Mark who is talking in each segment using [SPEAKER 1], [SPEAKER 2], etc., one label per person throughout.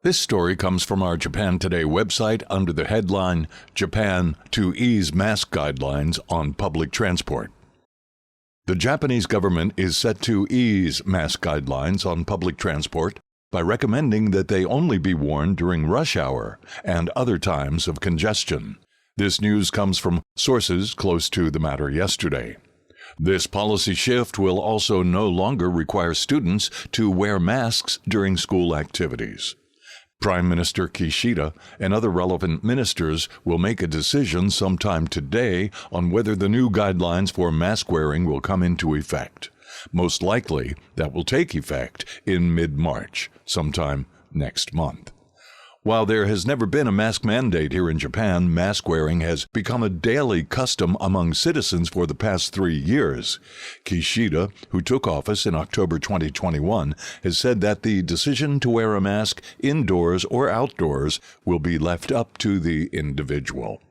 [SPEAKER 1] This story comes from our Japan Today website under the headline, Japan to Ease Mask Guidelines on Public Transport. The Japanese government is set to ease mask guidelines on public transport by recommending that they only be worn during rush hour and other times of congestion. This news comes from sources close to the matter yesterday. This policy shift will also no longer require students to wear masks during school activities. Prime Minister Kishida and other relevant ministers will make a decision sometime today on whether the new guidelines for mask wearing will come into effect. Most likely, that will take effect in mid-March, sometime next month. While there has never been a mask mandate here in Japan, mask wearing has become a daily custom among citizens for the past 3 years. Kishida, who took office in October 2021, has said that the decision to wear a mask indoors or outdoors will be left up to the individual.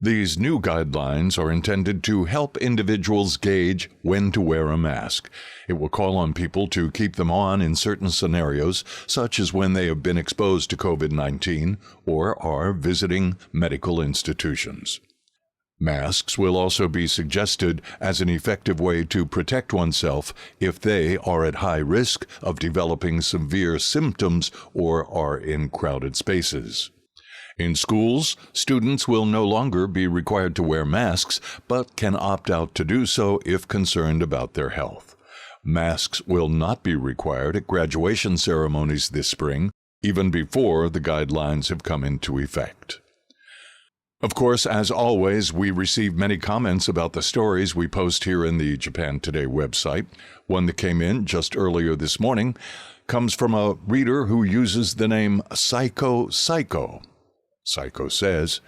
[SPEAKER 1] These new guidelines are intended to help individuals gauge when to wear a mask. It will call on people to keep them on in certain scenarios, such as when they have been exposed to COVID-19 or are visiting medical institutions. Masks will also be suggested as an effective way to protect oneself if they are at high risk of developing severe symptoms or are in crowded spaces. In schools, students will no longer be required to wear masks, but can opt out to do so if concerned about their health. Masks will not be required at graduation ceremonies this spring, even before the guidelines have come into effect. Of course, as always, we receive many comments about the stories we post here in the Japan Today website. One that came in just earlier this morning comes from a reader who uses the name Psycho. Psycho says,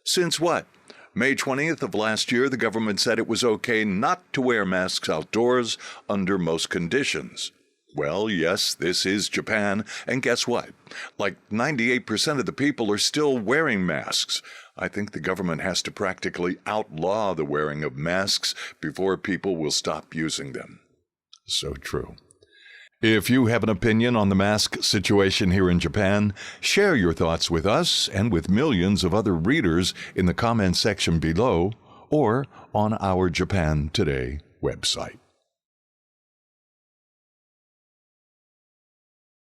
[SPEAKER 1] "Since what? May 20th of last year, the government said it was okay not to wear masks outdoors under most conditions. Well, yes, this is Japan, and guess what? Like 98% of the people are still wearing masks. I think the government has to practically outlaw the wearing of masks before people will stop using them." So true. If you have an opinion on the mask situation here in Japan, share your thoughts with us and with millions of other readers in the comments section below or on our Japan Today website.